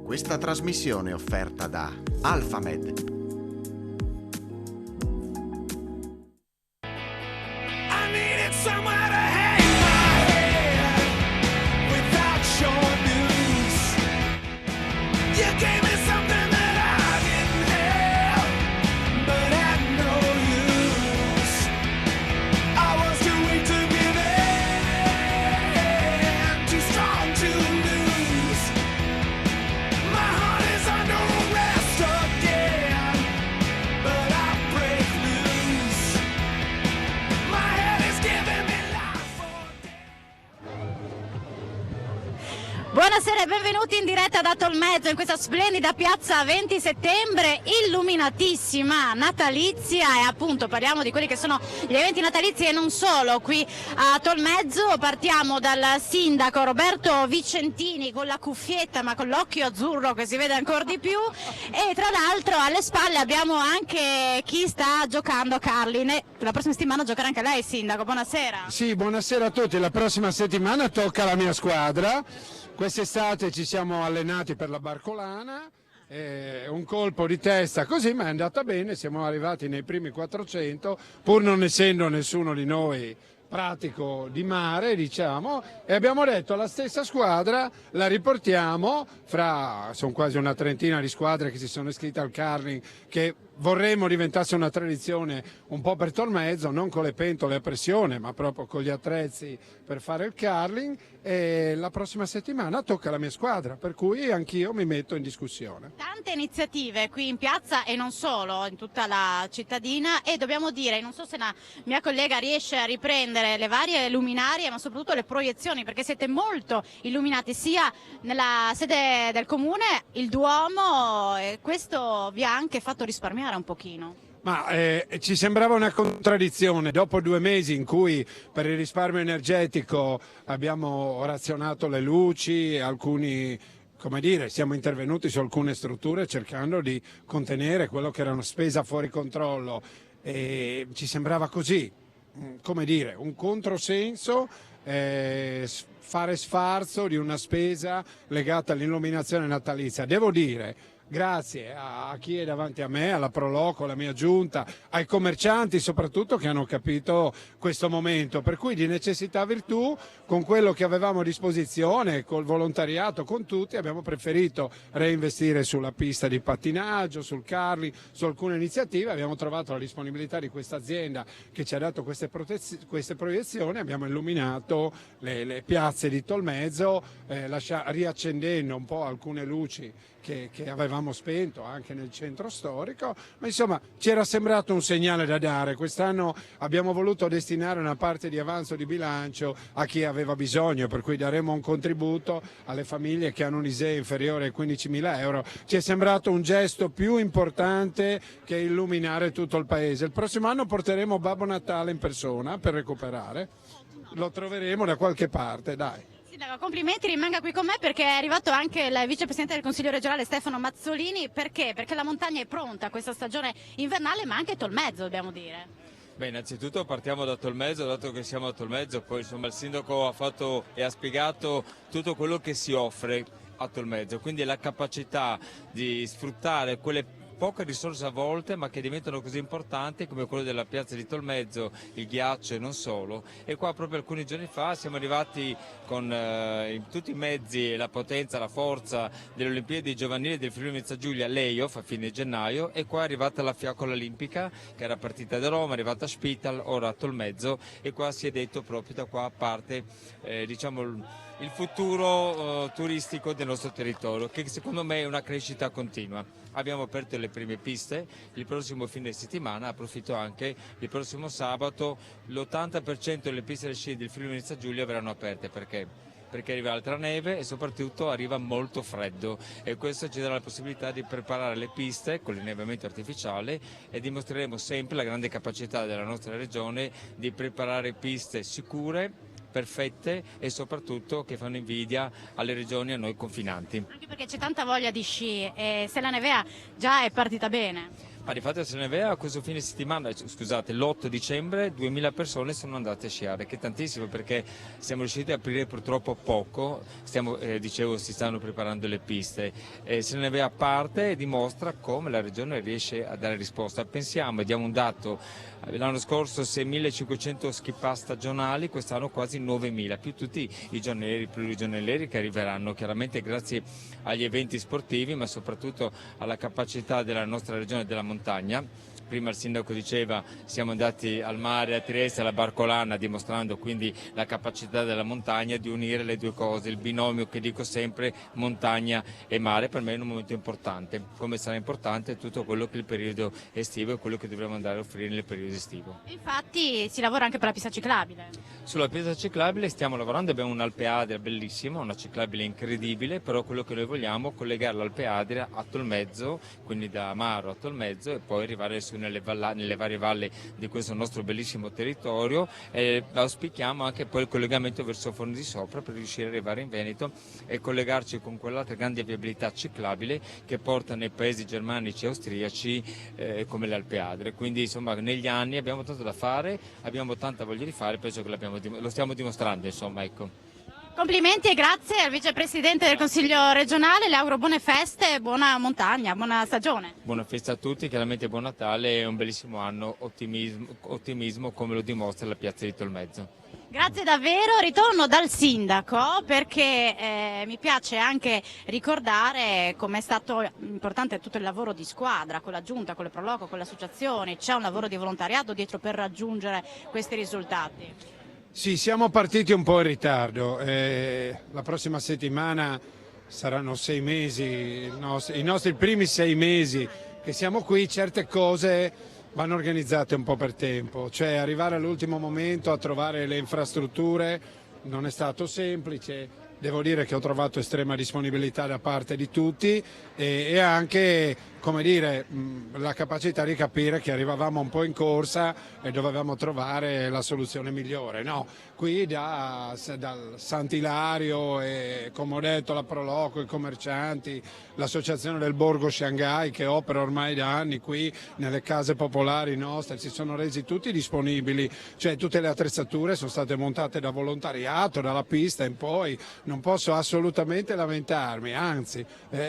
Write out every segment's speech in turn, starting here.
Questa trasmissione è offerta da Alphamed. Buonasera e benvenuti in diretta da Tolmezzo in questa splendida piazza 20 settembre, illuminatissima, natalizia, e appunto parliamo di quelli che sono gli eventi natalizi e non solo qui a Tolmezzo. Partiamo dal sindaco Roberto Vicentini con la cuffietta ma con l'occhio azzurro che si vede ancora di più, e tra l'altro alle spalle abbiamo anche chi sta giocando a curling. La prossima settimana giocherà anche lei, sindaco, buonasera. Sì, buonasera a tutti, la prossima settimana tocca alla mia squadra. Quest'estate ci siamo allenati per la Barcolana, un colpo di testa così, ma è andata bene, siamo arrivati nei primi 400, pur non essendo nessuno di noi pratico di mare, diciamo, e abbiamo detto alla stessa squadra la riportiamo sono quasi una trentina di squadre che si sono iscritte al curling, che vorremmo diventasse una tradizione un po' per Tolmezzo, non con le pentole a pressione, ma proprio con gli attrezzi per fare il curling, e la prossima settimana tocca alla mia squadra, per cui anch'io mi metto in discussione. Tante iniziative qui in piazza e non solo, in tutta la cittadina, e dobbiamo dire, non so se la mia collega riesce a riprendere le varie luminarie, ma soprattutto le proiezioni, perché siete molto illuminati sia nella sede del comune, il Duomo, e questo vi ha anche fatto risparmiare un pochino. Ma ci sembrava una contraddizione, dopo 2 mesi in cui per il risparmio energetico abbiamo razionato le luci, siamo intervenuti su alcune strutture cercando di contenere quello che era una spesa fuori controllo, e ci sembrava così, un controsenso, fare sfarzo di una spesa legata all'illuminazione natalizia. Devo dire, grazie a chi è davanti a me, alla Proloco, alla mia giunta, ai commercianti soprattutto, che hanno capito questo momento, per cui di necessità virtù, con quello che avevamo a disposizione, col volontariato, con tutti, abbiamo preferito reinvestire sulla pista di pattinaggio, sul curling, su alcune iniziative. Abbiamo trovato la disponibilità di questa azienda che ci ha dato queste proiezioni, abbiamo illuminato le piazze di Tolmezzo, riaccendendo un po' alcune luci che avevamo spento anche nel centro storico, ma insomma ci era sembrato un segnale da dare. Quest'anno abbiamo voluto destinare una parte di avanzo di bilancio a chi aveva bisogno, per cui daremo un contributo alle famiglie che hanno un ISEE inferiore ai 15.000 euro. Ci è sembrato un gesto più importante che illuminare tutto il paese. Il prossimo anno porteremo Babbo Natale in persona per recuperare, lo troveremo da qualche parte, dai. Sindaco, complimenti, rimanga qui con me, perché è arrivato anche il vicepresidente del Consiglio regionale Stefano Mazzolini. Perché? Perché la montagna è pronta a questa stagione invernale, ma anche Tolmezzo, dobbiamo dire. Beh, innanzitutto partiamo da Tolmezzo, dato che siamo a Tolmezzo, poi insomma il sindaco ha fatto e ha spiegato tutto quello che si offre a Tolmezzo, quindi la capacità di sfruttare quelle poche risorse a volte, ma che diventano così importanti, come quello della piazza di Tolmezzo, il ghiaccio e non solo. E qua proprio alcuni giorni fa siamo arrivati con tutti i mezzi e la potenza, la forza delle Olimpiadi giovanili del Friuli Venezia Giulia, l'EIOF, a fine gennaio, e qua è arrivata la fiaccola olimpica che era partita da Roma, è arrivata a Spital, ora a Tolmezzo, e qua si è detto proprio da qua parte il futuro turistico del nostro territorio, che secondo me è una crescita continua. Abbiamo aperto le prime piste, il prossimo fine settimana, approfitto anche, il prossimo sabato l'80% delle piste del sci del Friuli Venezia Giulia verranno aperte. Perché arriva altra neve e soprattutto arriva molto freddo, e questo ci darà la possibilità di preparare le piste con l'inneviamento artificiale, e dimostreremo sempre la grande capacità della nostra regione di preparare piste sicure, perfette e soprattutto che fanno invidia alle regioni, a noi confinanti. Anche perché c'è tanta voglia di sci, e se la Nevea già è partita bene. Ma di fatto a Sernevea questo fine settimana, scusate, l'8 dicembre 2000 persone sono andate a sciare, che è tantissimo perché siamo riusciti a aprire purtroppo poco, dicevo si stanno preparando le piste. Sernevea parte e dimostra come la regione riesce a dare risposta. Pensiamo e diamo un dato, l'anno scorso 6.500 ski pass stagionali, quest'anno quasi 9.000, più tutti i giornalieri, plurigiornalieri che arriveranno, chiaramente grazie agli eventi sportivi ma soprattutto alla capacità della nostra regione della montagna. Prima il sindaco diceva siamo andati al mare a Trieste, alla Barcolana, dimostrando quindi la capacità della montagna di unire le due cose, il binomio che dico sempre montagna e mare per me è un momento importante, come sarà importante tutto quello che è il periodo estivo e quello che dovremo andare a offrire nel periodo estivo. Infatti si lavora anche per la pista ciclabile. Sulla pista ciclabile stiamo lavorando, abbiamo un'Alpe Adria bellissima, una ciclabile incredibile, però quello che noi vogliamo è collegare l'Alpe Adria a Tolmezzo, quindi da Amaro a Tolmezzo e poi arrivare su nelle varie valli di questo nostro bellissimo territorio e auspichiamo anche poi il collegamento verso Forno di Sopra per riuscire ad arrivare in Veneto e collegarci con quell'altra grande viabilità ciclabile che porta nei paesi germanici e austriaci come le Alpe Adrie. Quindi insomma negli anni abbiamo tanto da fare, abbiamo tanta voglia di fare, penso che lo stiamo dimostrando, insomma, ecco. Complimenti e grazie al vicepresidente del Consiglio regionale, le auguro buone feste, buona montagna, buona stagione. Buona festa a tutti, chiaramente buon Natale e un bellissimo anno, ottimismo come lo dimostra la piazza di Tolmezzo. Grazie davvero, ritorno dal sindaco perché mi piace anche ricordare com'è stato importante tutto il lavoro di squadra con la giunta, con le Proloco, con le associazioni, c'è un lavoro di volontariato dietro per raggiungere questi risultati. Sì, siamo partiti un po' in ritardo, la prossima settimana saranno 6 mesi, i nostri primi 6 mesi che siamo qui, certe cose vanno organizzate un po' per tempo, cioè arrivare all'ultimo momento a trovare le infrastrutture non è stato semplice, devo dire che ho trovato estrema disponibilità da parte di tutti e anche, come dire, la capacità di capire che arrivavamo un po' in corsa e dovevamo trovare la soluzione migliore. No, qui dal Sant'Ilario e come ho detto la Proloco, i commercianti, l'associazione del Borgo Shanghai che opera ormai da anni qui nelle case popolari nostre, si sono resi tutti disponibili, cioè tutte le attrezzature sono state montate da volontariato, dalla pista in poi, non posso assolutamente lamentarmi, anzi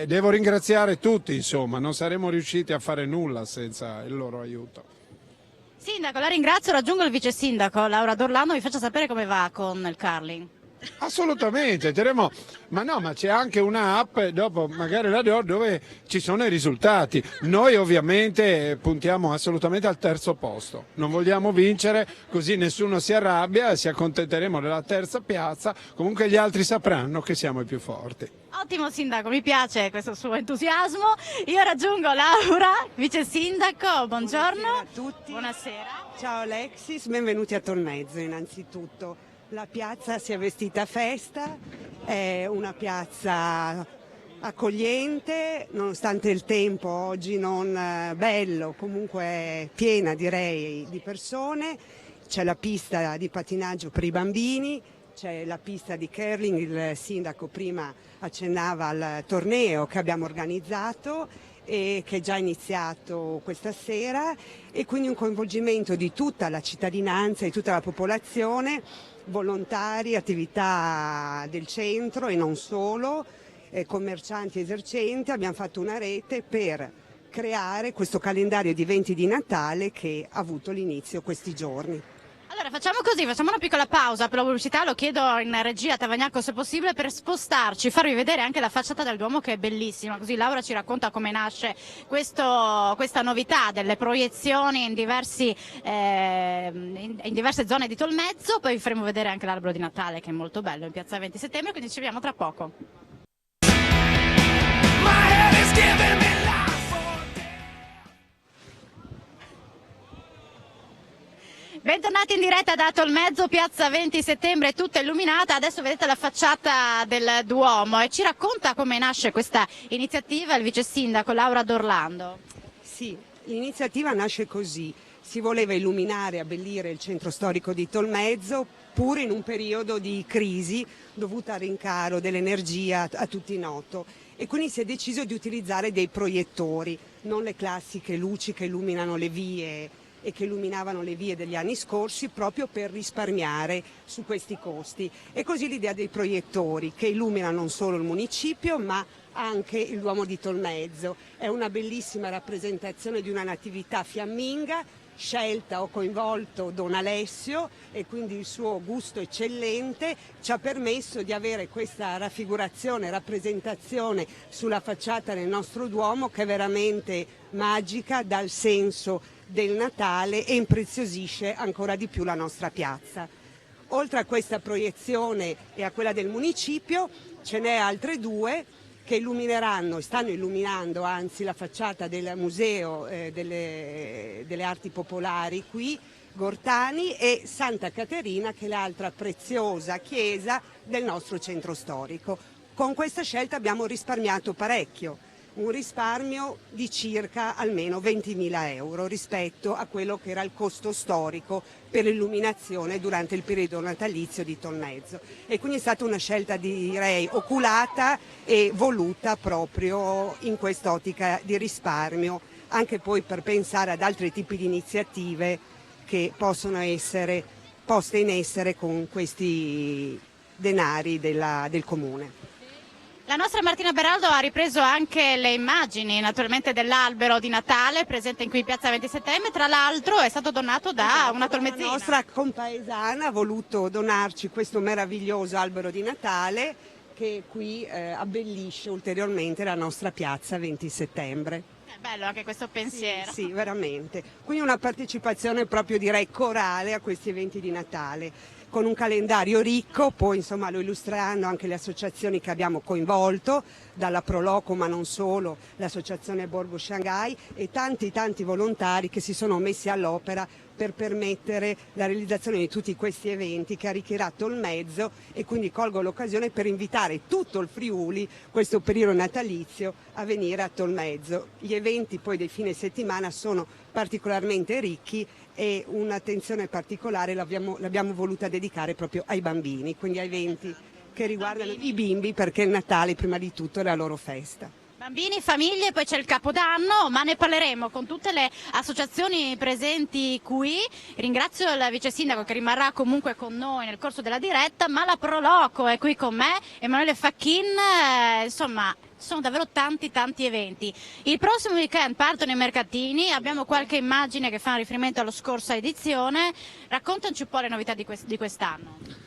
devo ringraziare tutti, insomma, non saremmo riusciti a fare nulla senza il loro aiuto. Sindaco, la ringrazio, raggiungo il vice sindaco Laura D'Orlando, vi faccia sapere come va con il curling. Assolutamente, ma c'è anche un'app, dopo magari la do, dove ci sono i risultati. Noi ovviamente puntiamo assolutamente al terzo posto, non vogliamo vincere, così nessuno si arrabbia, si accontenteremo della terza piazza, comunque gli altri sapranno che siamo i più forti. Ottimo sindaco, mi piace questo suo entusiasmo. Io raggiungo Laura, vice sindaco, buongiorno. Buonasera a tutti. Buonasera. Ciao Alexis, benvenuti a Tolmezzo innanzitutto. La piazza si è vestita a festa, è una piazza accogliente, nonostante il tempo oggi non bello, comunque piena direi di persone. C'è la pista di patinaggio per i bambini, c'è la pista di curling, il sindaco prima accennava al torneo che abbiamo organizzato e che è già iniziato questa sera e quindi un coinvolgimento di tutta la cittadinanza e tutta la popolazione, volontari, attività del centro e non solo, commercianti esercenti. Abbiamo fatto una rete per creare questo calendario di eventi di Natale che ha avuto l'inizio questi giorni. Allora facciamo così, facciamo una piccola pausa per la pubblicità, lo chiedo in regia a Tavagnacco se possibile per spostarci, farvi vedere anche la facciata del Duomo che è bellissima, così Laura ci racconta come nasce questa novità delle proiezioni in diverse zone di Tolmezzo, poi vi faremo vedere anche l'albero di Natale che è molto bello in piazza 20 settembre, quindi ci vediamo tra poco. Bentornati in diretta da Tolmezzo, piazza 20 settembre, tutta illuminata. Adesso vedete la facciata del Duomo e ci racconta come nasce questa iniziativa il vice sindaco Laura D'Orlando. Sì, l'iniziativa nasce così. Si voleva illuminare e abbellire il centro storico di Tolmezzo seppur in un periodo di crisi dovuta al rincaro dell'energia a tutti noto. E quindi si è deciso di utilizzare dei proiettori, non le classiche luci che illuminano le vie e che illuminavano le vie degli anni scorsi, proprio per risparmiare su questi costi. E così l'idea dei proiettori che illuminano non solo il municipio ma anche il Duomo di Tolmezzo. È una bellissima rappresentazione di una natività fiamminga, scelta, ho coinvolto Don Alessio e quindi il suo gusto eccellente ci ha permesso di avere questa raffigurazione, rappresentazione sulla facciata del nostro Duomo che è veramente magica, dà il senso del Natale e impreziosisce ancora di più la nostra piazza. Oltre a questa proiezione e a quella del municipio ce n'è altre due che illumineranno, stanno illuminando anzi la facciata del Museo delle Arti Popolari qui, Gortani, e Santa Caterina, che è l'altra preziosa chiesa del nostro centro storico. Con questa scelta abbiamo risparmiato parecchio, un risparmio di circa almeno 20.000 euro rispetto a quello che era il costo storico per l'illuminazione durante il periodo natalizio di Tolmezzo. E quindi è stata una scelta, direi, oculata e voluta proprio in quest'ottica di risparmio, anche poi per pensare ad altri tipi di iniziative che possono essere poste in essere con questi denari del Comune. La nostra Martina Beraldo ha ripreso anche le immagini naturalmente dell'albero di Natale presente qui in piazza 20 settembre, tra l'altro è stato donato da una tolmezzina. La nostra compaesana ha voluto donarci questo meraviglioso albero di Natale che qui abbellisce ulteriormente la nostra piazza 20 settembre. È bello anche questo pensiero. Sì, veramente. Quindi una partecipazione proprio direi corale a questi eventi di Natale, con un calendario ricco, poi insomma lo illustreranno anche le associazioni che abbiamo coinvolto, dalla Proloco ma non solo, l'associazione Borgo Shanghai e tanti volontari che si sono messi all'opera per permettere la realizzazione di tutti questi eventi che arricchirà Tolmezzo, e quindi colgo l'occasione per invitare tutto il Friuli, questo periodo natalizio, a venire a Tolmezzo. Gli eventi poi del fine settimana sono particolarmente ricchi e un'attenzione particolare l'abbiamo voluta dedicare proprio ai bambini, quindi a eventi che riguardano i bimbi, perché il Natale prima di tutto è la loro festa. Bambini, famiglie, poi c'è il Capodanno, ma ne parleremo con tutte le associazioni presenti qui. Ringrazio il vice sindaco che rimarrà comunque con noi nel corso della diretta, ma la Proloco è qui con me, Emanuele Facchin, insomma sono davvero tanti eventi. Il prossimo weekend partono i mercatini, abbiamo qualche immagine che fa riferimento alla scorsa edizione, raccontaci un po' le novità di quest'anno.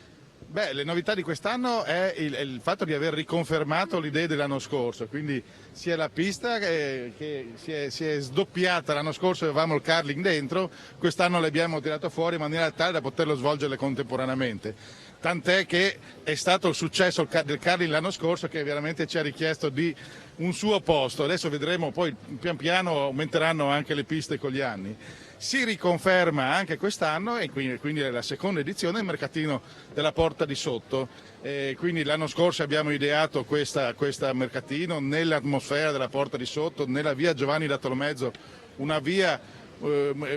Beh, le novità di quest'anno è il fatto di aver riconfermato l'idea dell'anno scorso, quindi sia la pista che si è sdoppiata. L'anno scorso avevamo il curling dentro, quest'anno l'abbiamo tirato fuori in maniera tale da poterlo svolgere contemporaneamente. Tant'è che è stato il successo del curling l'anno scorso che veramente ci ha richiesto di un suo posto. Adesso vedremo, poi pian piano aumenteranno anche le piste con gli anni. Si riconferma anche quest'anno, e quindi è la seconda edizione, il mercatino della Porta di Sotto. Quindi l'anno scorso abbiamo ideato questa mercatino nell'atmosfera della Porta di Sotto, nella via Giovanni da Tolmezzo, una via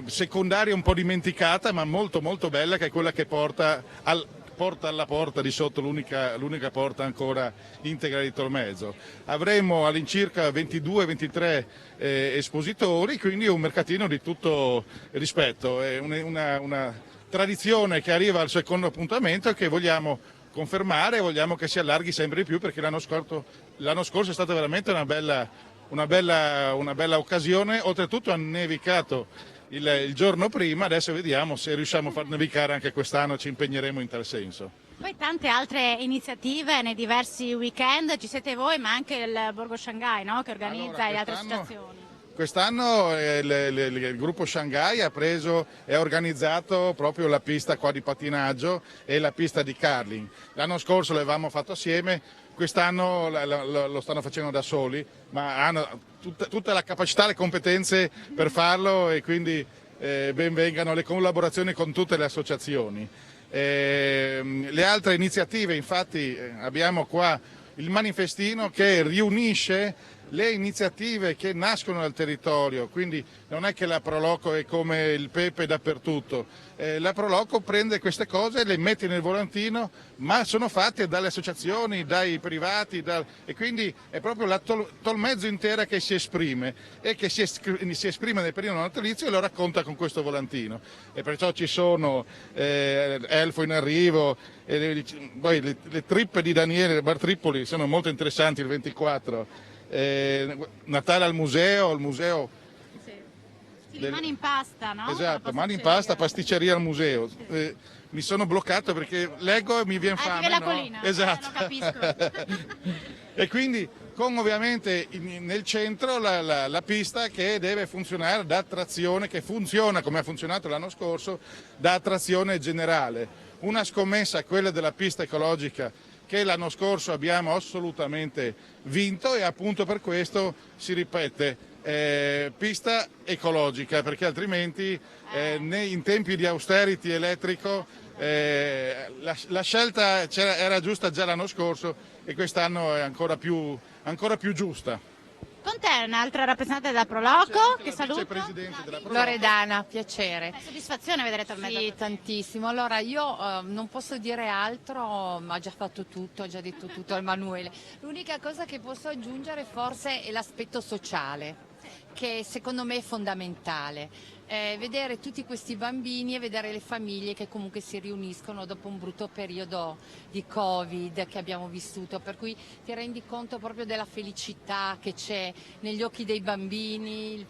secondaria un po' dimenticata ma molto bella, che è quella che porta alla Porta di Sotto, l'unica porta ancora integra di Tolmezzo. Avremo all'incirca 22-23 espositori, quindi un mercatino di tutto rispetto, è una tradizione che arriva al secondo appuntamento e che vogliamo confermare, vogliamo che si allarghi sempre di più, perché l'anno scorso è stata veramente una bella occasione. Oltretutto ha nevicato il giorno prima, adesso vediamo se riusciamo a far nevicare anche quest'anno, ci impegneremo in tal senso. Poi tante altre iniziative nei diversi weekend, ci siete voi ma anche il Borgo Shanghai, no? Che organizza le altre associazioni. Quest'anno il gruppo Shanghai ha organizzato proprio la pista qua di patinaggio e la pista di curling. L'anno scorso l'avevamo fatto assieme, quest'anno lo stanno facendo da soli, ma hanno tutta la capacità e le competenze per farlo, e quindi ben vengano le collaborazioni con tutte le associazioni. Le altre iniziative, infatti, abbiamo qua il manifestino che riunisce le iniziative che nascono dal territorio, quindi non è che la Proloco è come il pepe dappertutto, la Proloco prende queste cose e le mette nel volantino, ma sono fatte dalle associazioni, dai privati, e quindi è proprio la Tolmezzo intera che si esprime e che si esprime nel periodo natalizio e lo racconta con questo volantino. E perciò ci sono Elfo in arrivo, poi le trippe di Daniele, le Bar Tripoli sono molto interessanti il 24. Natale al museo, Sì, mani in pasta, no? Esatto, mani in pasta, pasticceria al museo. Mi sono bloccato perché leggo e mi viene fame. La no? colina, Esatto. lo capisco. E quindi con ovviamente nel centro la pista che deve funzionare da attrazione, che funziona come ha funzionato l'anno scorso, da attrazione generale. Una scommessa, quella della pista ecologica, che l'anno scorso abbiamo assolutamente vinto, e appunto per questo si ripete pista ecologica, perché altrimenti in tempi di austerity elettrico la scelta era giusta già l'anno scorso e quest'anno è ancora più giusta. Con te un'altra rappresentante della Proloco, che La saluto. vicepresidente della Proloco. Loredana, piacere. È soddisfazione vedere Tolmezzo. Sì, tantissimo. Allora io non posso dire altro, ha già fatto tutto, ha già detto tutto Emanuele. L'unica cosa che posso aggiungere forse è l'aspetto sociale, che secondo me è fondamentale. Vedere tutti questi bambini e vedere le famiglie che comunque si riuniscono dopo un brutto periodo di Covid che abbiamo vissuto, per cui ti rendi conto proprio della felicità che c'è negli occhi dei bambini, il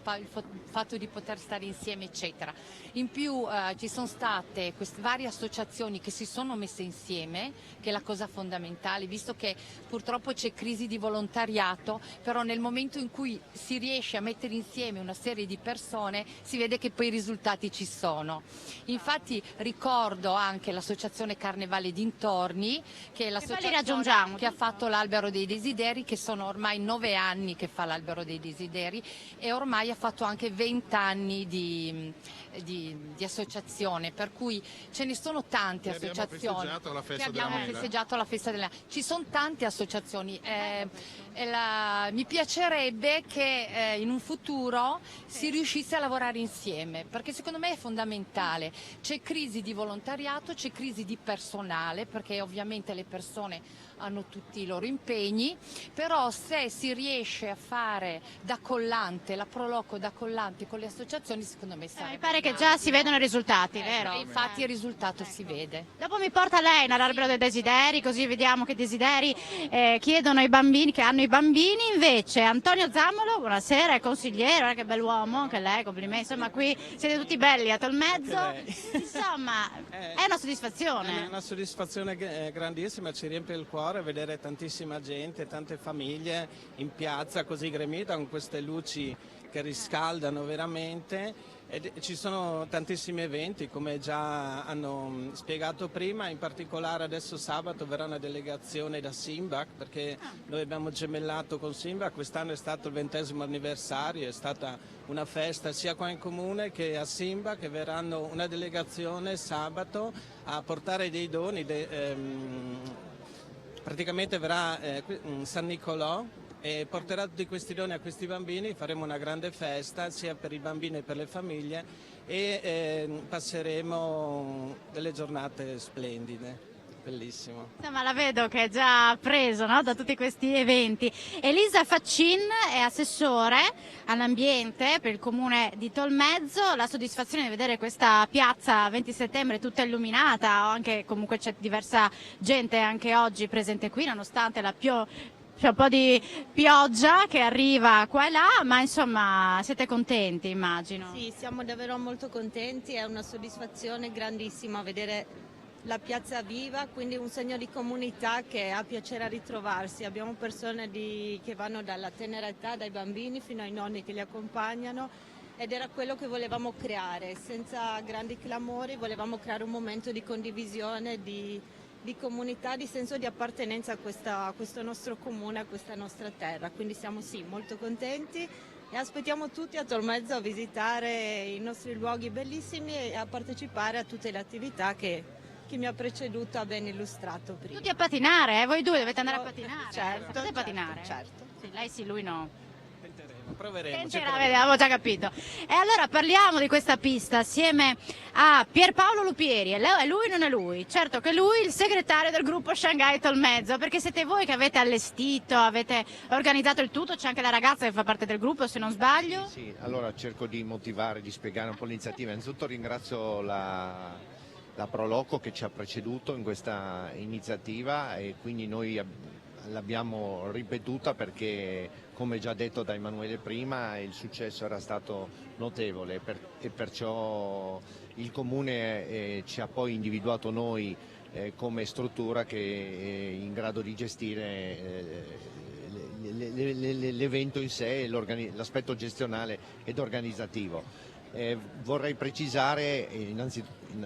fatto di poter stare insieme, eccetera. In più ci sono state queste varie associazioni che si sono messe insieme, che è la cosa fondamentale, visto che purtroppo c'è crisi di volontariato, però nel momento in cui si riesce a mettere insieme una serie di persone si vede che poi i risultati ci sono. Infatti ricordo anche l'associazione Carnevale Dintorni, che è l'associazione che ha fatto l'Albero dei Desideri, che sono ormai 9 anni che fa l'Albero dei Desideri e ormai ha fatto anche 20 anni di associazione, per cui ce ne sono tante associazioni che abbiamo festeggiato la festa della... Ci sono tante associazioni, mi piacerebbe che in un futuro si riuscisse a lavorare insieme, perché secondo me è fondamentale. C'è crisi di volontariato, c'è crisi di personale, perché ovviamente le persone hanno tutti i loro impegni, però se si riesce a fare da collante, la Proloco da collante con le associazioni, secondo me sarebbe... Mi pare che già si vedono i risultati, vero? Infatti il risultato si vede. Dopo mi porta lei nell'albero dei desideri, così vediamo che desideri chiedono ai bambini, che hanno i bambini. Invece Antonio Zammolo, buonasera, è consigliere, che bell'uomo, anche lei, complimenti. Insomma, qui siete tutti belli a Tolmezzo. Insomma, è una soddisfazione. È una soddisfazione grandissima, ci riempie il cuore vedere tantissima gente, tante famiglie in piazza così gremita con queste luci che riscaldano veramente. Ci sono tantissimi eventi, come già hanno spiegato prima, in particolare adesso sabato verrà una delegazione da Simbach, perché noi abbiamo gemellato con Simbach, quest'anno è stato il 20° anniversario, è stata una festa sia qua in comune che a Simbach, che verranno una delegazione sabato a portare dei doni, praticamente verrà San Nicolò e porterà tutti questi doni a questi bambini. Faremo una grande festa sia per i bambini che per le famiglie e passeremo delle giornate splendide. Bellissimo. Ma la vedo che è già preso, no, da tutti questi eventi. Elisa Faccin è assessore all'ambiente per il comune di Tolmezzo. La soddisfazione di vedere questa piazza 20 settembre tutta illuminata, o anche comunque c'è diversa gente anche oggi presente qui, nonostante c'è un po' di pioggia che arriva qua e là, ma insomma siete contenti, immagino. Sì, siamo davvero molto contenti, è una soddisfazione grandissima vedere la piazza viva, quindi un segno di comunità che ha piacere a ritrovarsi. Abbiamo persone che vanno dalla tenera età, dai bambini fino ai nonni che li accompagnano, ed era quello che volevamo creare, senza grandi clamori, volevamo creare un momento di condivisione, di comunità, di senso di appartenenza a questo nostro comune, a questa nostra terra. Quindi siamo sì molto contenti e aspettiamo tutti a Tolmezzo a visitare i nostri luoghi bellissimi e a partecipare a tutte le attività che chi mi ha preceduto ha ben illustrato prima. Tutti a patinare, voi due dovete andare a patinare. Certo, Potete patinare? certo. Sì, lei sì, lui no. Proveremo. Avevo già capito. E allora parliamo di questa pista assieme a Pierpaolo Lupieri. È lui o non è lui? Certo che lui è il segretario del gruppo Shanghai Tolmezzo, perché siete voi che avete allestito, avete organizzato il tutto, c'è anche la ragazza che fa parte del gruppo, se non sbaglio. Sì, allora cerco di motivare, di spiegare un po' l'iniziativa. Innanzitutto ringrazio la Proloco che ci ha preceduto in questa iniziativa e quindi noi l'abbiamo ripetuta perché, come già detto da Emanuele prima, il successo era stato notevole e perciò il Comune ci ha poi individuato noi come struttura che è in grado di gestire l'evento in sé, l'aspetto gestionale ed organizzativo. Vorrei precisare,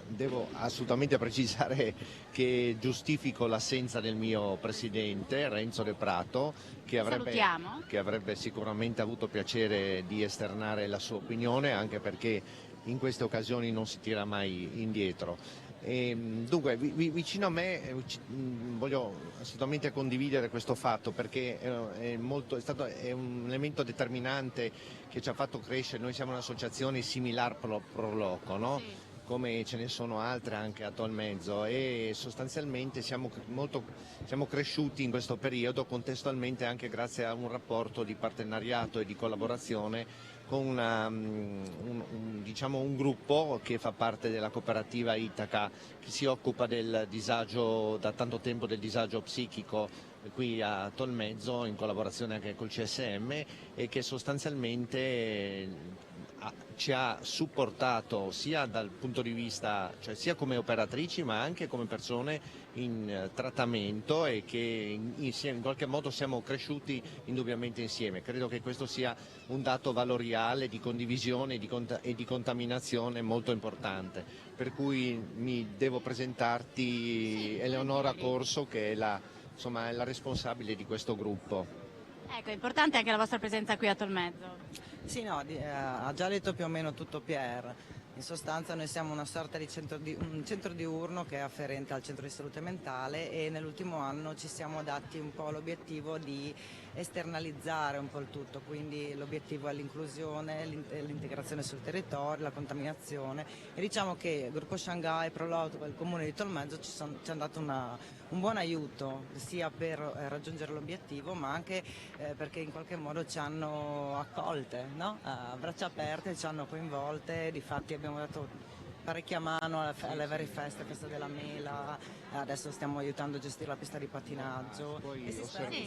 devo assolutamente precisare che giustifico l'assenza del mio presidente Renzo De Prato, che avrebbe sicuramente avuto piacere di esternare la sua opinione, anche perché in queste occasioni non si tira mai indietro. Dunque vicino a me voglio assolutamente condividere questo fatto perché è un elemento determinante che ci ha fatto crescere. Noi siamo un'associazione similare Proloco, no? Sì. Come ce ne sono altre anche a Tolmezzo, e sostanzialmente siamo cresciuti in questo periodo contestualmente anche grazie a un rapporto di partenariato e di collaborazione con un gruppo che fa parte della cooperativa Itaca, che si occupa del disagio, da tanto tempo del disagio psichico qui a Tolmezzo, in collaborazione anche col CSM, e che sostanzialmente ci ha supportato sia dal punto di vista, cioè sia come operatrici ma anche come persone in trattamento, e che in qualche modo siamo cresciuti indubbiamente insieme. Credo che questo sia un dato valoriale di condivisione e di contaminazione molto importante, per cui mi devo presentarti Eleonora Corso, che è la responsabile di questo gruppo. Ecco, è importante anche la vostra presenza qui a Tolmezzo. Sì, no, ha già detto più o meno tutto Pier. In sostanza noi siamo una sorta di un centro diurno che è afferente al centro di salute mentale, e nell'ultimo anno ci siamo dati un po' l'obiettivo di esternalizzare un po' il tutto, quindi l'obiettivo è l'inclusione, l'integrazione sul territorio, la contaminazione, e diciamo che il gruppo Shanghai, Proloco e il comune di Tolmezzo ci hanno dato un buon aiuto sia per raggiungere l'obiettivo, ma anche perché in qualche modo ci hanno accolte, no? A braccia aperte, ci hanno coinvolte. Difatti abbiamo dato parecchia mano alle varie feste, festa della mela, adesso stiamo aiutando a gestire la pista di pattinaggio.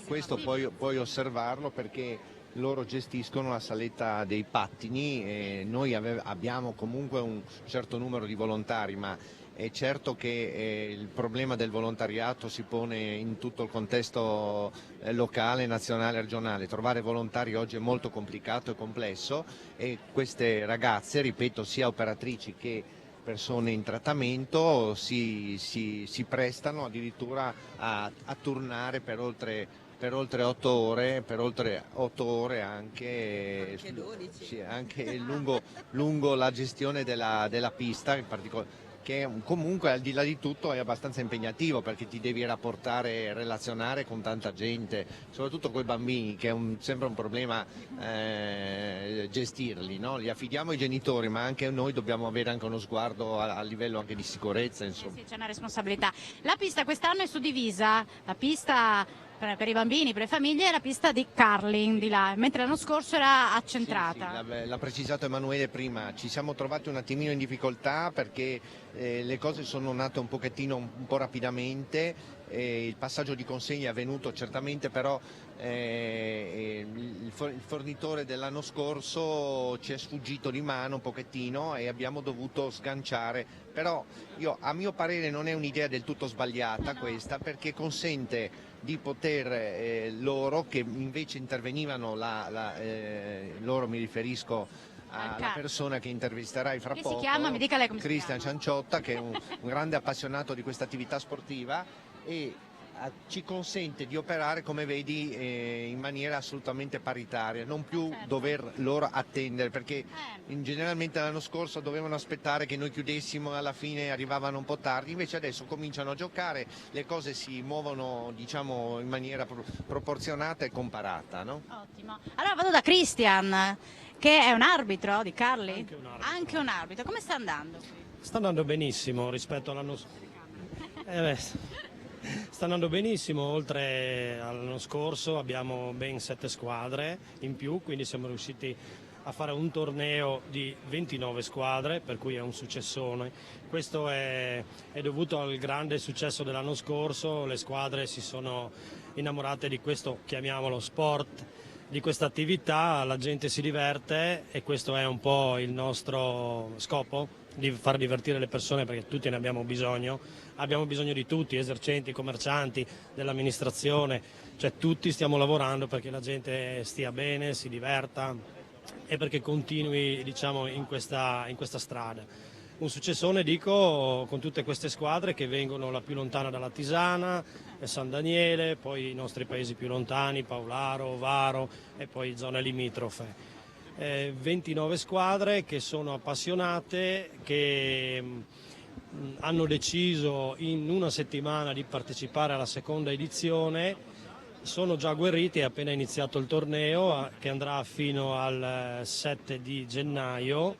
Questo puoi osservarlo perché loro gestiscono la saletta dei pattini, e noi abbiamo comunque un certo numero di volontari, ma è certo che il problema del volontariato si pone in tutto il contesto locale, nazionale, regionale. Trovare volontari oggi è molto complicato e complesso, e queste ragazze, ripeto, sia operatrici che persone in trattamento, si prestano addirittura a turnare per oltre 8 ore, per oltre 8 ore anche 12. Sì, anche lungo la gestione della pista, in particolare, che comunque al di là di tutto è abbastanza impegnativo, perché ti devi rapportare e relazionare con tanta gente, soprattutto con i bambini, che è sempre un problema gestirli, no? Li affidiamo ai genitori, ma anche noi dobbiamo avere anche uno sguardo a livello anche di sicurezza, insomma. Sì, c'è una responsabilità. La pista quest'anno è suddivisa, la pista per i bambini, per le famiglie, è la pista di curling di là, mentre l'anno scorso era accentrata. Sì, l'ha precisato Emanuele prima, ci siamo trovati un attimino in difficoltà perché le cose sono nate un po' rapidamente, il passaggio di consegna è avvenuto certamente, però il fornitore dell'anno scorso ci è sfuggito di mano un pochettino e abbiamo dovuto sganciare, però a mio parere non è un'idea del tutto sbagliata questa, perché consente di poter loro che invece intervenivano, loro mi riferisco alla persona che intervisterai fra poco, si chiama? Mi dica lei come Cristian si chiama. Cianciotta, che è un grande appassionato di questa attività sportiva, e ci consente di operare, come vedi, in maniera assolutamente paritaria, non più dover loro attendere, perché generalmente l'anno scorso dovevano aspettare che noi chiudessimo e alla fine arrivavano un po' tardi, invece adesso cominciano a giocare, le cose si muovono, diciamo, in maniera proporzionata e comparata, no? Ottimo. Allora vado da Christian, che è un arbitro di Carling. Anche un arbitro. Anche un arbitro. Come sta andando? Sta andando benissimo rispetto all'anno scorso. Sta andando benissimo, oltre all'anno scorso abbiamo ben 7 squadre in più, quindi siamo riusciti a fare un torneo di 29 squadre, per cui è un successone. Questo è dovuto al grande successo dell'anno scorso, le squadre si sono innamorate di questo, chiamiamolo sport, di questa attività, la gente si diverte e questo è un po' il nostro scopo, di far divertire le persone, perché tutti ne abbiamo bisogno di tutti, esercenti, commercianti, dell'amministrazione, cioè tutti stiamo lavorando perché la gente stia bene, si diverta e perché continui, diciamo, in questa strada. Un successone, dico, con tutte queste squadre che vengono la più lontana dalla Tisana, San Daniele, poi i nostri paesi più lontani, Paolaro, Varo e poi zone limitrofe. 29 squadre che sono appassionate, che hanno deciso in una settimana di partecipare alla seconda edizione, sono già agguerriti, è appena iniziato il torneo che andrà fino al 7 di gennaio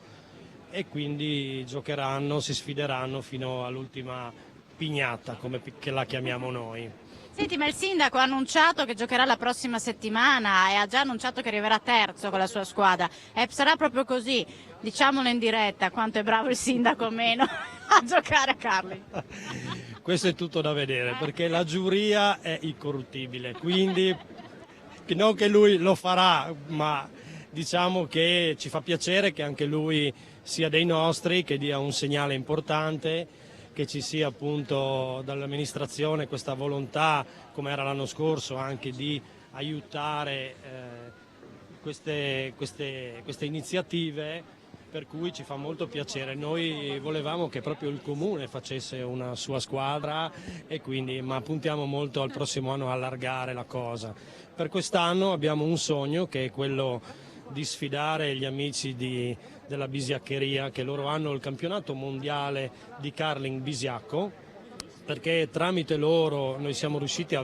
e quindi giocheranno, si sfideranno fino all'ultima pignata, come che la chiamiamo noi. Senti, ma il sindaco ha annunciato che giocherà la prossima settimana e ha già annunciato che arriverà terzo con la sua squadra. E sarà proprio così, diciamolo in diretta, quanto è bravo il sindaco o meno a giocare a Carling. Questo è tutto da vedere, perché la giuria è incorruttibile, quindi non che lui lo farà, ma diciamo che ci fa piacere che anche lui sia dei nostri, che dia un segnale importante, che ci sia appunto dall'amministrazione questa volontà, come era l'anno scorso, anche di aiutare queste iniziative, per cui ci fa molto piacere. Noi volevamo che proprio il comune facesse una sua squadra e quindi, ma puntiamo molto al prossimo anno a allargare la cosa. Per quest'anno abbiamo un sogno, che è quello di sfidare gli amici della bisiaccheria, che loro hanno il campionato mondiale di Carling bisiacco, perché tramite loro noi siamo riusciti a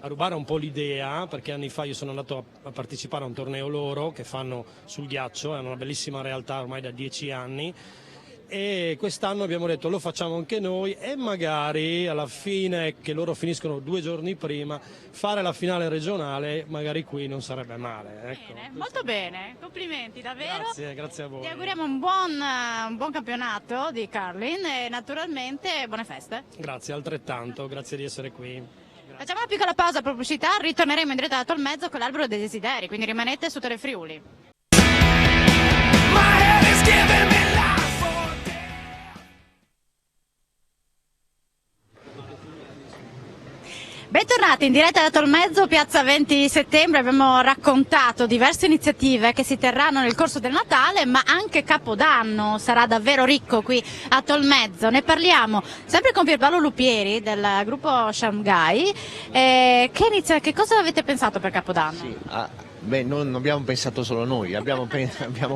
rubare un po' l'idea, perché anni fa io sono andato a partecipare a un torneo loro che fanno sul ghiaccio, è una bellissima realtà ormai da 10 anni, e quest'anno abbiamo detto lo facciamo anche noi e magari alla fine, che loro finiscono 2 giorni prima, fare la finale regionale magari qui non sarebbe male. Ecco. Bene, molto bene, complimenti davvero. Grazie a voi. Ti auguriamo un buon campionato di Carling e naturalmente buone feste. Grazie altrettanto, grazie di essere qui. Facciamo una piccola pausa per pubblicità, ritorneremo in diretta da Tolmezzo con l'albero dei desideri, quindi rimanete su Telefriuli. Bentornati in diretta da Tolmezzo, piazza 20 settembre, abbiamo raccontato diverse iniziative che si terranno nel corso del Natale, ma anche Capodanno sarà davvero ricco qui a Tolmezzo. Ne parliamo sempre con Pierpaolo Lupieri del gruppo Shanghai. Che cosa avete pensato per Capodanno? Sì, non abbiamo pensato solo noi, abbiamo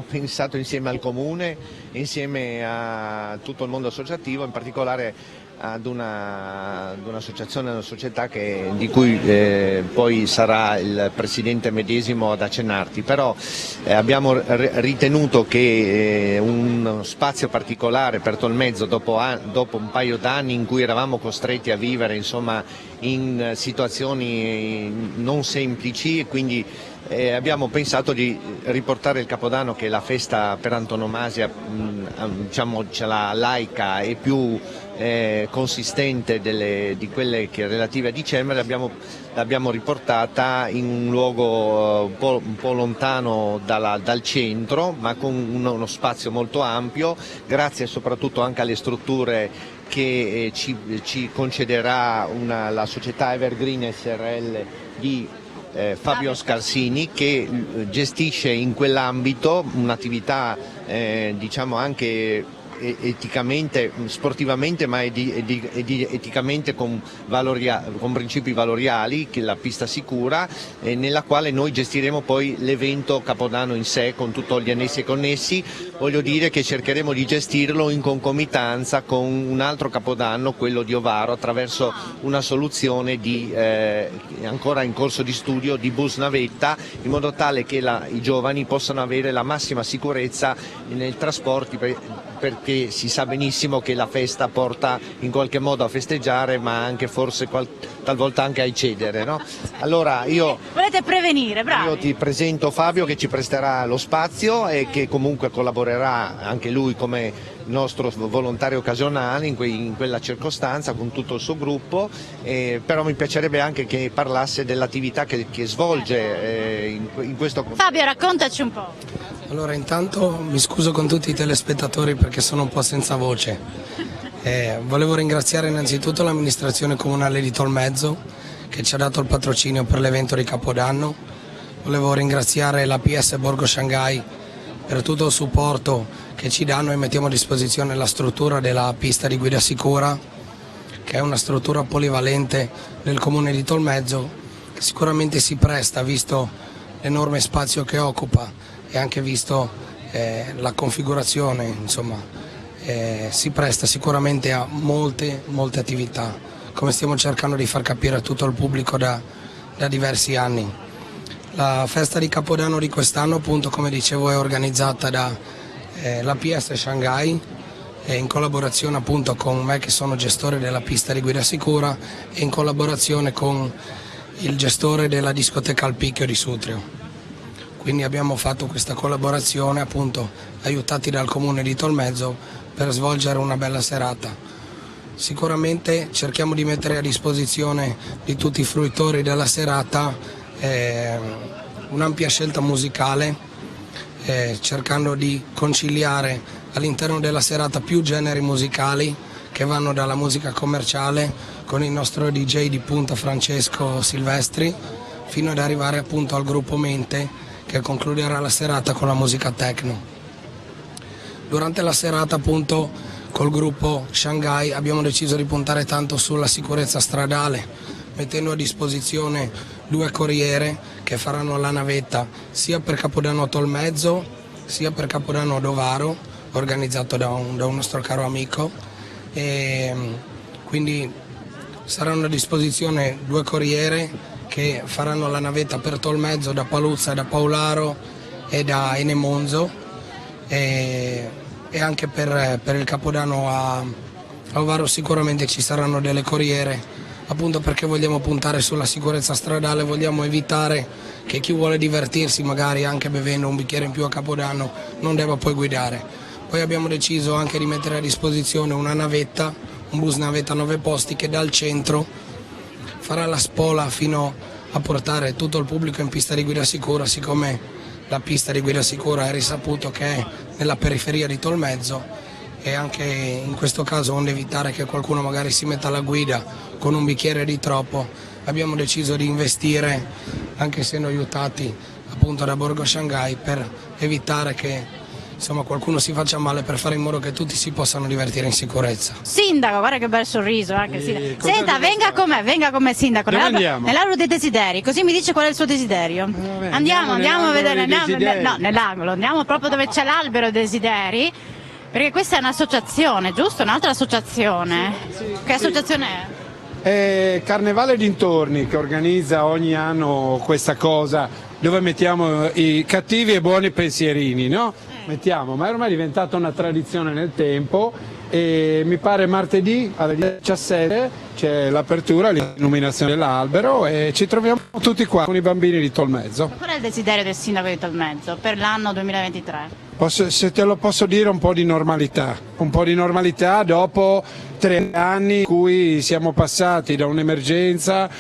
pensato insieme al comune, insieme a tutto il mondo associativo, in particolare ad un'associazione, una società di cui poi sarà il presidente medesimo ad accennarti, però abbiamo ritenuto che uno spazio particolare per Tolmezzo dopo un paio d'anni in cui eravamo costretti a vivere, insomma, in situazioni non semplici, e quindi abbiamo pensato di riportare il Capodanno, che è la festa per antonomasia, diciamo, la laica e più consistente di quelle che relative a dicembre, l'abbiamo riportata in un luogo un po' lontano dal centro, ma con uno spazio molto ampio, grazie soprattutto anche alle strutture che ci concederà la società Evergreen SRL di Fabio Scarsini, che gestisce in quell'ambito un'attività diciamo anche eticamente, sportivamente, ma eticamente con principi valoriali, che è la pista sicura, nella quale noi gestiremo poi l'evento Capodanno in sé con tutti gli annessi e connessi. Voglio dire che cercheremo di gestirlo in concomitanza con un altro Capodanno, quello di Ovaro, attraverso una soluzione ancora in corso di studio di bus navetta, in modo tale che i giovani possano avere la massima sicurezza nei trasporti, perché si sa benissimo che la festa porta in qualche modo a festeggiare, ma anche forse talvolta anche a eccedere, no? Allora volete prevenire, bravi. Io ti presento Fabio, che ci presterà lo spazio e che comunque collaborerà anche lui come nostro volontario occasionale in quella circostanza con tutto il suo gruppo, però mi piacerebbe anche che parlasse dell'attività che svolge in questo. Fabio, raccontaci un po'. Allora, intanto mi scuso con tutti i telespettatori perché sono un po' senza voce. Volevo ringraziare innanzitutto l'amministrazione comunale di Tolmezzo, che ci ha dato il patrocinio per l'evento di Capodanno. Volevo ringraziare la PS Borgo Shanghai per tutto il supporto che ci danno, e mettiamo a disposizione la struttura della pista di guida sicura, che è una struttura polivalente del comune di Tolmezzo, che sicuramente si presta, visto l'enorme spazio che occupa e anche visto la configurazione, insomma, si presta sicuramente a molte attività, come stiamo cercando di far capire a tutto il pubblico da diversi anni. La festa di Capodanno di quest'anno, appunto, come dicevo, è organizzata dalla PS Shanghai, in collaborazione appunto con me, che sono gestore della pista di guida sicura, e in collaborazione con il gestore della discoteca Al Picchio di Sutrio. Quindi abbiamo fatto questa collaborazione, appunto, aiutati dal comune di Tolmezzo, per svolgere una bella serata. Sicuramente cerchiamo di mettere a disposizione di tutti i fruitori della serata un'ampia scelta musicale, cercando di conciliare all'interno della serata più generi musicali, che vanno dalla musica commerciale con il nostro DJ di punta Francesco Silvestri, fino ad arrivare appunto al gruppo Mente, che concluderà la serata con la musica techno. Durante la serata, appunto, col gruppo Shanghai abbiamo deciso di puntare tanto sulla sicurezza stradale, mettendo a disposizione 2 corriere che faranno la navetta sia per Capodanno a Tolmezzo sia per Capodanno ad Ovaro, organizzato da un nostro caro amico, e quindi saranno a disposizione 2 corriere che faranno la navetta per Tolmezzo da Paluzza, da Paolaro e da Enemonzo, e anche per il Capodanno a Ovaro sicuramente ci saranno delle corriere, appunto perché vogliamo puntare sulla sicurezza stradale, vogliamo evitare che chi vuole divertirsi, magari anche bevendo un bicchiere in più a Capodanno, non debba poi guidare. Poi abbiamo deciso anche di mettere a disposizione una navetta, un bus navetta 9 posti, che dal centro farà la spola fino a portare tutto il pubblico in pista di guida sicura, siccome la pista di guida sicura è risaputo che è nella periferia di Tolmezzo, e anche in questo caso, onde evitare che qualcuno magari si metta alla guida con un bicchiere di troppo, abbiamo deciso di investire, anche essendo aiutati appunto da Borgo Shanghai, per evitare che qualcuno si faccia male, per fare in modo che tutti si possano divertire in sicurezza. Sindaco, guarda che bel sorriso anche. Senta, venga con me sindaco, nell'angolo dei desideri, così mi dice qual è il suo desiderio. Andiamo a vedere, nell'angolo, andiamo proprio dove c'è l'albero dei desideri, perché questa è un'associazione, giusto? Un'altra associazione? Sì, che associazione è? È Carnevale Dintorni, che organizza ogni anno questa cosa, dove mettiamo i cattivi e buoni pensierini, no? Ma è ormai diventata una tradizione nel tempo, e mi pare martedì alle 17 c'è l'apertura, l'illuminazione dell'albero, e ci troviamo tutti qua con i bambini di Tolmezzo. Qual è il desiderio del sindaco di Tolmezzo per l'anno 2023? Se te lo posso dire, un po' di normalità dopo 3 anni in cui siamo passati da un'emergenza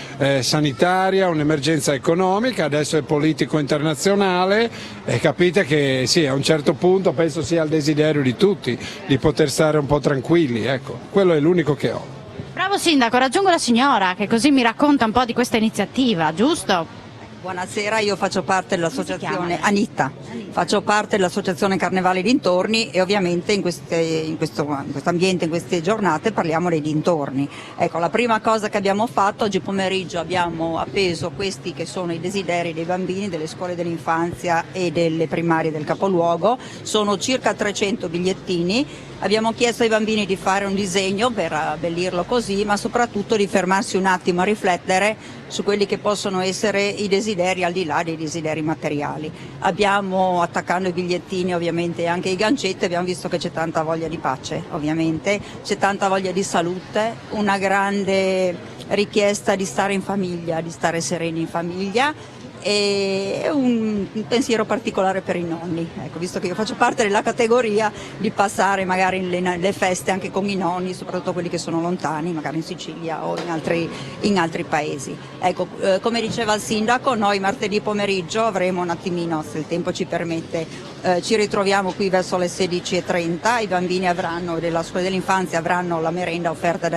sanitaria, un'emergenza economica, adesso è politico internazionale, e capite che sì, a un certo punto penso sia il desiderio di tutti di poter stare un po' tranquilli, ecco, quello è l'unico che ho. Bravo sindaco, raggiungo la signora che così mi racconta un po' di questa iniziativa, giusto? Buonasera, io faccio parte dell'associazione Anitta. faccio parte dell'Associazione Carnevale Dintorni e ovviamente in questo ambiente, in queste giornate parliamo dei dintorni. Ecco, la prima cosa che abbiamo fatto oggi pomeriggio, abbiamo appeso questi che sono i desideri dei bambini delle scuole dell'infanzia e delle primarie del capoluogo. Sono circa 300 bigliettini. Abbiamo chiesto ai bambini di fare un disegno per abbellirlo così, ma soprattutto di fermarsi un attimo a riflettere su quelli che possono essere i desideri al di là dei desideri materiali. Abbiamo, attaccando i bigliettini ovviamente anche i gancetti, abbiamo visto che c'è tanta voglia di pace, ovviamente, c'è tanta voglia di salute, una grande richiesta di stare in famiglia, di stare sereni in famiglia, e un pensiero particolare per i nonni, ecco, visto che io faccio parte della categoria di passare magari le feste anche con i nonni, soprattutto quelli che sono lontani, magari in Sicilia o in altri paesi. Ecco, come diceva il sindaco, noi martedì pomeriggio avremo un attimino, se il tempo ci permette, ci ritroviamo qui verso le 16:30, i bambini della scuola dell'infanzia avranno la merenda offerta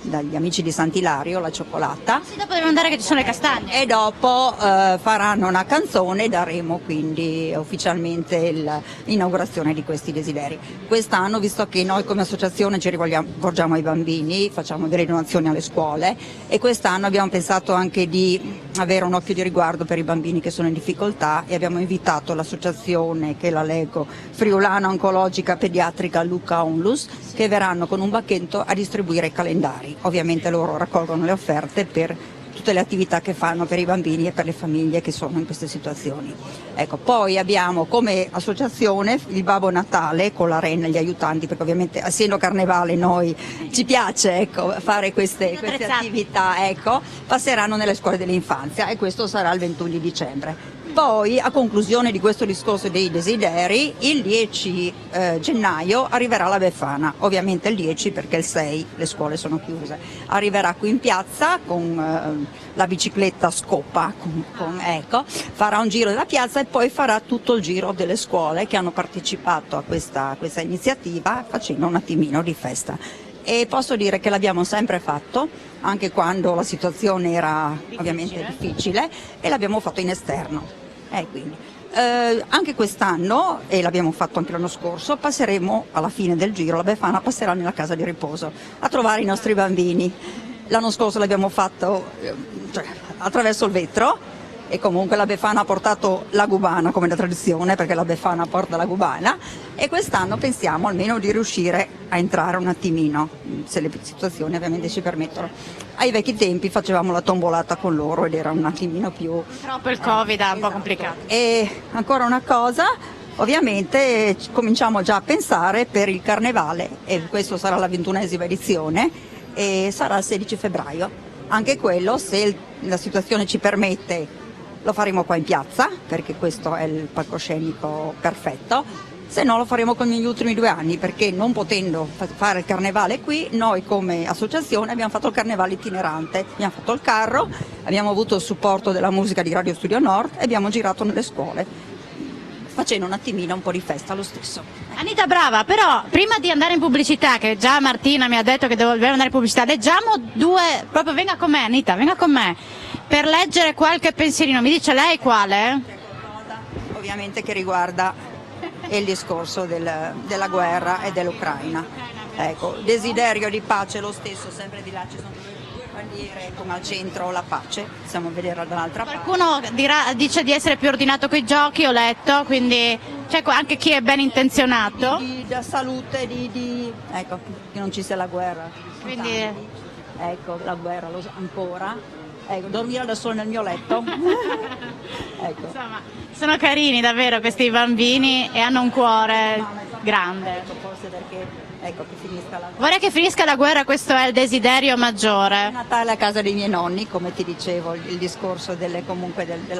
dagli amici di Sant'Ilario, la cioccolata. Sì, dopo devono andare che ci sono le castagne. E dopo faranno una canzone e daremo quindi ufficialmente l'inaugurazione di questi desideri. Quest'anno, visto che noi come associazione ci rivolgiamo ai bambini, facciamo delle donazioni alle scuole, e quest'anno abbiamo pensato anche di avere un occhio di riguardo per i bambini che sono in difficoltà e abbiamo invitato l'associazione, che la leggo, Friulana Oncologica Pediatrica Luca Onlus, che verranno con un banchetto a distribuire i calendari. Ovviamente loro raccolgono le offerte per tutte le attività che fanno per i bambini e per le famiglie che sono in queste situazioni. Ecco, poi abbiamo come associazione il Babbo Natale con la Renna e gli aiutanti, perché ovviamente essendo carnevale noi ci piace, ecco, fare queste attività, ecco, passeranno nelle scuole dell'infanzia e questo sarà il 21 di dicembre. Poi, a conclusione di questo discorso dei desideri, il 10 gennaio arriverà la Befana, ovviamente il 10 perché il 6 le scuole sono chiuse. Arriverà qui in piazza con la bicicletta Scopa, ecco, farà un giro della piazza e poi farà tutto il giro delle scuole che hanno partecipato a questa iniziativa facendo un attimino di festa. E posso dire che l'abbiamo sempre fatto, anche quando la situazione era ovviamente difficile, e l'abbiamo fatto in esterno. Quindi, anche quest'anno, e l'abbiamo fatto anche l'anno scorso, passeremo alla fine del giro, la Befana passerà nella casa di riposo a trovare i nostri bambini. L'anno scorso l'abbiamo fatto attraverso il vetro, e comunque la Befana ha portato la gubana come da tradizione, perché la Befana porta la gubana, e quest'anno pensiamo almeno di riuscire a entrare un attimino, se le situazioni ovviamente ci permettono. Ai vecchi tempi facevamo la tombolata con loro ed era un attimino più... Troppo il Covid è un po' complicato. E ancora una cosa, ovviamente cominciamo già a pensare per il carnevale, e questo sarà la 21esima edizione, e sarà il 16 febbraio. Anche quello, se la situazione ci permette, lo faremo qua in piazza, perché questo è il palcoscenico perfetto, se no lo faremo come negli ultimi 2 anni, perché non potendo fare il carnevale qui, noi come associazione abbiamo fatto il carnevale itinerante, abbiamo fatto il carro, abbiamo avuto il supporto della musica di Radio Studio Nord e abbiamo girato nelle scuole, facendo un attimino un po' di festa lo stesso. Anita, brava, però prima di andare in pubblicità, che già Martina mi ha detto che dobbiamo andare in pubblicità, leggiamo proprio venga con me Anita, venga con me, per leggere qualche pensierino. Mi dice lei quale? Ovviamente che riguarda il discorso della guerra e dell'Ucraina. Ecco, desiderio di pace lo stesso, sempre di là ci sono 2 bandiere con al centro la pace, possiamo vederla dall'altra parte. Qualcuno dice di essere più ordinato coi giochi, ho letto, quindi c'è anche chi è ben intenzionato. Da salute, ecco, che non ci sia la guerra. Quindi... Ecco, la guerra ancora. Ecco, dormire da solo nel mio letto. Ecco. Insomma, sono carini davvero questi bambini e hanno un cuore grande. Forse perché che finisca la guerra. Vorrei che finisca la guerra, questo è il desiderio maggiore. Natale a casa dei miei nonni, come ti dicevo, il discorso della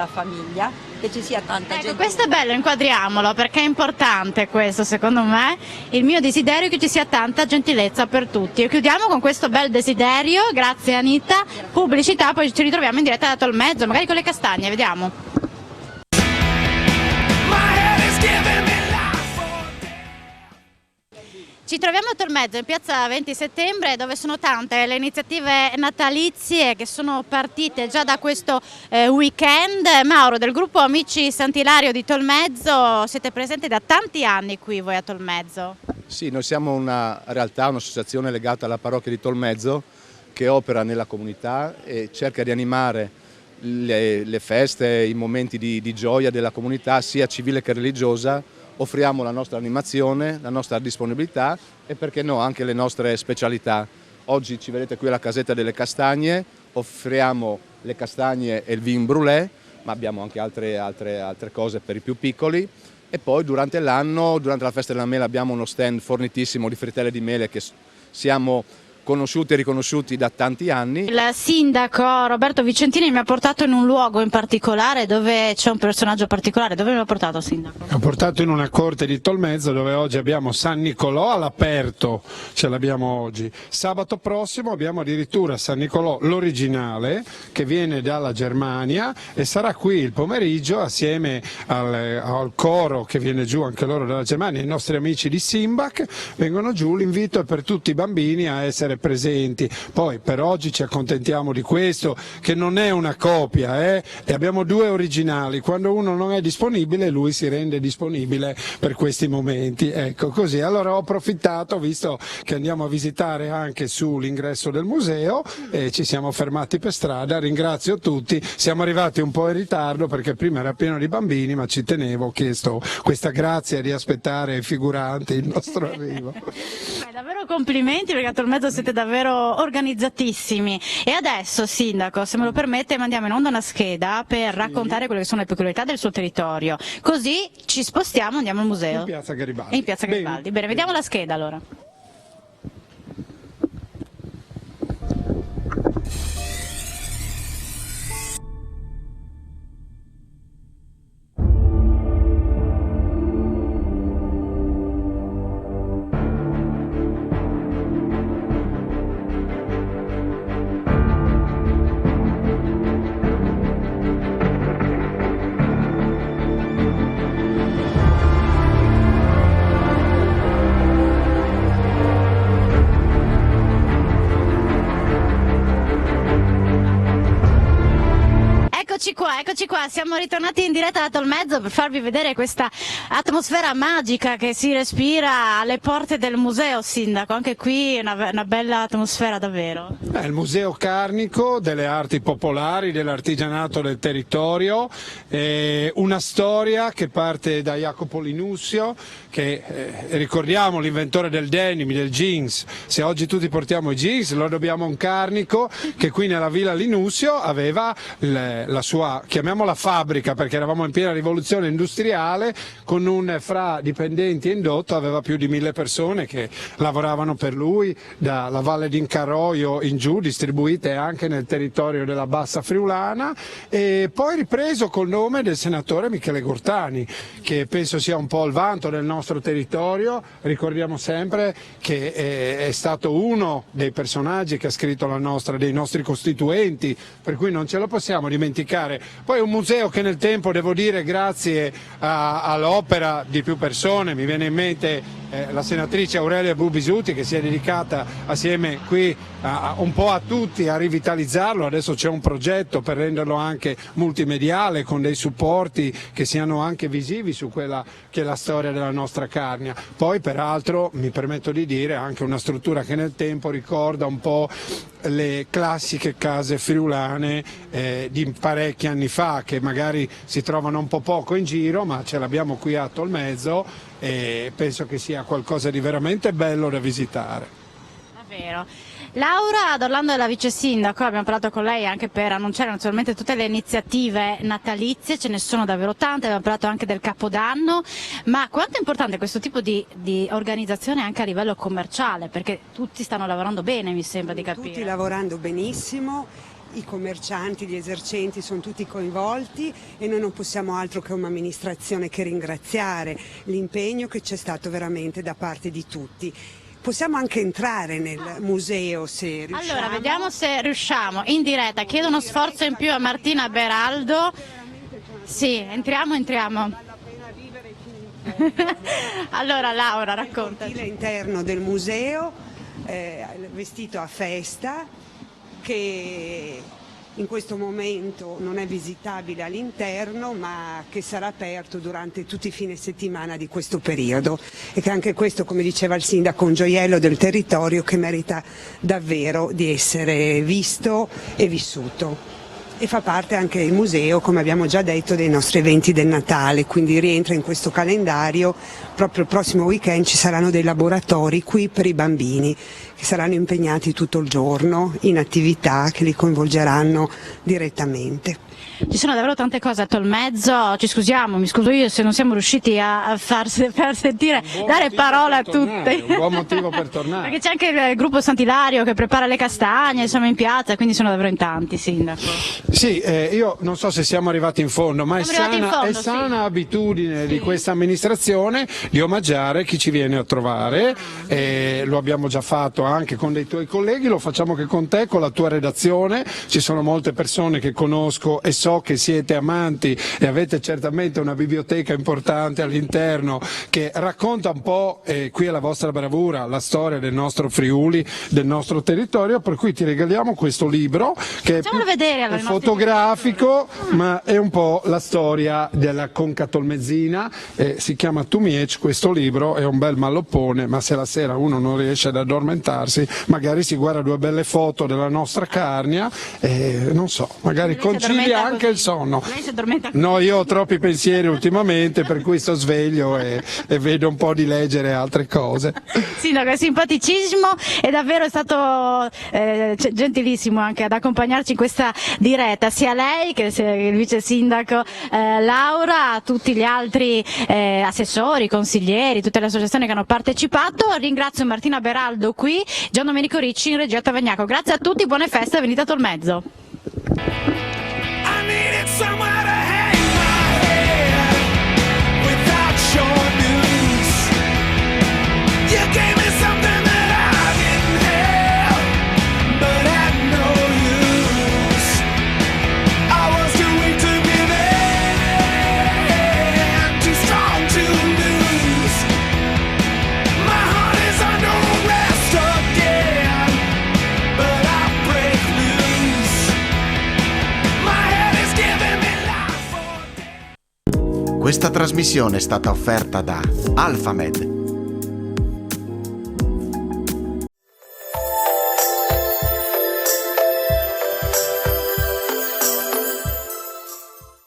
famiglia, che ci sia tanta gente. Questo è bello, inquadriamolo, perché è importante questo, secondo me. Il mio desiderio è che ci sia tanta gentilezza per tutti. E chiudiamo con questo bel desiderio, grazie Anita. Pubblicità, poi ci ritroviamo in diretta da Tolmezzo, magari con le castagne, vediamo. Ci troviamo a Tolmezzo, in piazza 20 settembre, dove sono tante le iniziative natalizie che sono partite già da questo weekend. Mauro, del gruppo Amici Sant'Ilario di Tolmezzo, siete presenti da tanti anni qui voi a Tolmezzo? Sì, noi siamo una realtà, un'associazione legata alla parrocchia di Tolmezzo che opera nella comunità e cerca di animare le feste, i momenti di gioia della comunità, sia civile che religiosa. Offriamo la nostra animazione, la nostra disponibilità e perché no anche le nostre specialità. Oggi ci vedete qui alla Casetta delle Castagne, offriamo le castagne e il vin brûlé, ma abbiamo anche altre cose per i più piccoli. E poi durante l'anno, durante la festa della mela, abbiamo uno stand fornitissimo di frittelle di mele che siamo conosciuti e riconosciuti da tanti anni. Il sindaco Roberto Vicentini mi ha portato in un luogo in particolare dove c'è un personaggio particolare. Dove mi ha portato, sindaco? Mi ha portato in una corte di Tolmezzo dove oggi abbiamo San Nicolò all'aperto, ce l'abbiamo oggi. Sabato prossimo abbiamo addirittura San Nicolò l'originale che viene dalla Germania e sarà qui il pomeriggio assieme al coro che viene giù anche loro dalla Germania. I nostri amici di Simbach vengono giù, l'invito è per tutti i bambini a essere presenti. Poi per oggi ci accontentiamo di questo, che non è una copia, e abbiamo due originali. Quando uno non è disponibile lui si rende disponibile per questi momenti, ecco così. Allora ho approfittato, visto che andiamo a visitare anche sull'ingresso del museo e ci siamo fermati per strada. Ringrazio tutti, siamo arrivati un po' in ritardo perché prima era pieno di bambini, ma ci tenevo, ho chiesto questa grazia di aspettare ai figuranti il nostro arrivo. Davvero complimenti, perché a Tolmezzo siete davvero organizzatissimi. E adesso, sindaco, se me lo permette, mandiamo in onda una scheda per raccontare quelle che sono le peculiarità del suo territorio. Così ci spostiamo, andiamo al museo. In piazza Garibaldi. In piazza Garibaldi. Bene, vediamo la scheda allora. Eccoci qua, siamo ritornati in diretta da Tolmezzo per farvi vedere questa atmosfera magica che si respira alle porte del museo, sindaco. Anche qui è una bella atmosfera davvero. Il museo carnico delle arti popolari, dell'artigianato del territorio, una storia che parte da Jacopo Linussio, che ricordiamo l'inventore del denim, del jeans. Se oggi tutti portiamo i jeans lo dobbiamo a un carnico che qui nella Villa Linussio aveva la sua, chiamiamola fabbrica, perché eravamo in piena rivoluzione industriale, con fra dipendenti e indotto aveva più di 1000 persone che lavoravano per lui dalla Valle d'Incarroio in giù, distribuite anche nel territorio della Bassa Friulana, e poi ripreso col nome del senatore Michele Gortani, che penso sia un po' il vanto del nostro territorio. Ricordiamo sempre che è stato uno dei personaggi che ha scritto dei nostri costituenti, per cui non ce lo possiamo dimenticare. Poi un museo che nel tempo, devo dire, grazie all'opera di più persone, mi viene in mente la senatrice Aurelia Bubisuti, che si è dedicata assieme qui un po' a tutti a rivitalizzarlo. Adesso c'è un progetto per renderlo anche multimediale, con dei supporti che siano anche visivi su quella che è la storia della nostra Carnia. Poi peraltro mi permetto di dire anche una struttura che nel tempo ricorda un po' le classiche case friulane di parecchi anni fa, che magari si trovano un po' poco in giro, ma ce l'abbiamo qui a Tolmezzo e penso che sia qualcosa di veramente bello da visitare. Davvero. Laura D'Orlando è la vice sindaco, abbiamo parlato con lei anche per annunciare naturalmente tutte le iniziative natalizie, ce ne sono davvero tante, abbiamo parlato anche del Capodanno, ma quanto è importante questo tipo di organizzazione anche a livello commerciale, perché tutti stanno lavorando bene, mi sembra di capire. Tutti lavorando benissimo, i commercianti, gli esercenti sono tutti coinvolti e noi non possiamo altro che un'amministrazione che ringraziare l'impegno che c'è stato veramente da parte di tutti. Possiamo anche entrare nel museo se riusciamo. Allora, vediamo se riusciamo in diretta. Chiedo uno sforzo in più a Martina Beraldo. Sì, entriamo. Allora Laura, racconta. Il cortile interno del museo, vestito a festa, che in questo momento non è visitabile all'interno, ma che sarà aperto durante tutti i fine settimana di questo periodo, e che anche questo, come diceva il sindaco, è un gioiello del territorio che merita davvero di essere visto e vissuto. E fa parte anche il museo, come abbiamo già detto, dei nostri eventi del Natale, quindi rientra in questo calendario. Proprio il prossimo weekend ci saranno dei laboratori qui per i bambini, che saranno impegnati tutto il giorno in attività che li coinvolgeranno direttamente. Ci sono davvero tante cose a Tolmezzo, mi scuso io se non siamo riusciti a far sentire, dare parola a tutti. Un buon motivo per tornare. Perché c'è anche il gruppo Sant'Ilario che prepara le castagne, siamo in piazza, quindi sono davvero in tanti, sindaco. Sì, io non so se siamo arrivati in fondo, ma è sana abitudine di questa amministrazione di omaggiare chi ci viene a trovare, lo abbiamo già fatto anche con dei tuoi colleghi, lo facciamo anche con te, con la tua redazione. Ci sono molte persone che conosco e so che siete amanti e avete certamente una biblioteca importante all'interno che racconta un po', qui è la vostra bravura, la storia del nostro Friuli, del nostro territorio, per cui ti regaliamo questo libro che è fotografico, ma è un po' la storia della Conca Tolmezzina, si chiama Tumiec questo libro, è un bel malloppone, ma se la sera uno non riesce ad addormentarsi magari si guarda due belle foto della nostra Carnia e non so, magari concilia anche il sonno. Lei si addormenta? No, io ho troppi pensieri ultimamente, per cui sto sveglio e vedo un po' di leggere altre cose. Sindaco, è simpaticissimo e davvero è stato gentilissimo anche ad accompagnarci in questa diretta, sia lei che il vice sindaco Laura, a tutti gli altri assessori, consiglieri, tutte le associazioni che hanno partecipato. Ringrazio Martina Beraldo qui, Gian Domenico Ricci in regia Tavagnaco. Grazie a tutti, buone feste, venite a Tolmezzo. Somewhere to hang my head without your news. You gave me something that I didn't have, but had no use. I was too weak to give in, too strong to lose. My heart is under arrest again, but I break loose. My head is giving. Questa trasmissione è stata offerta da Alphamed,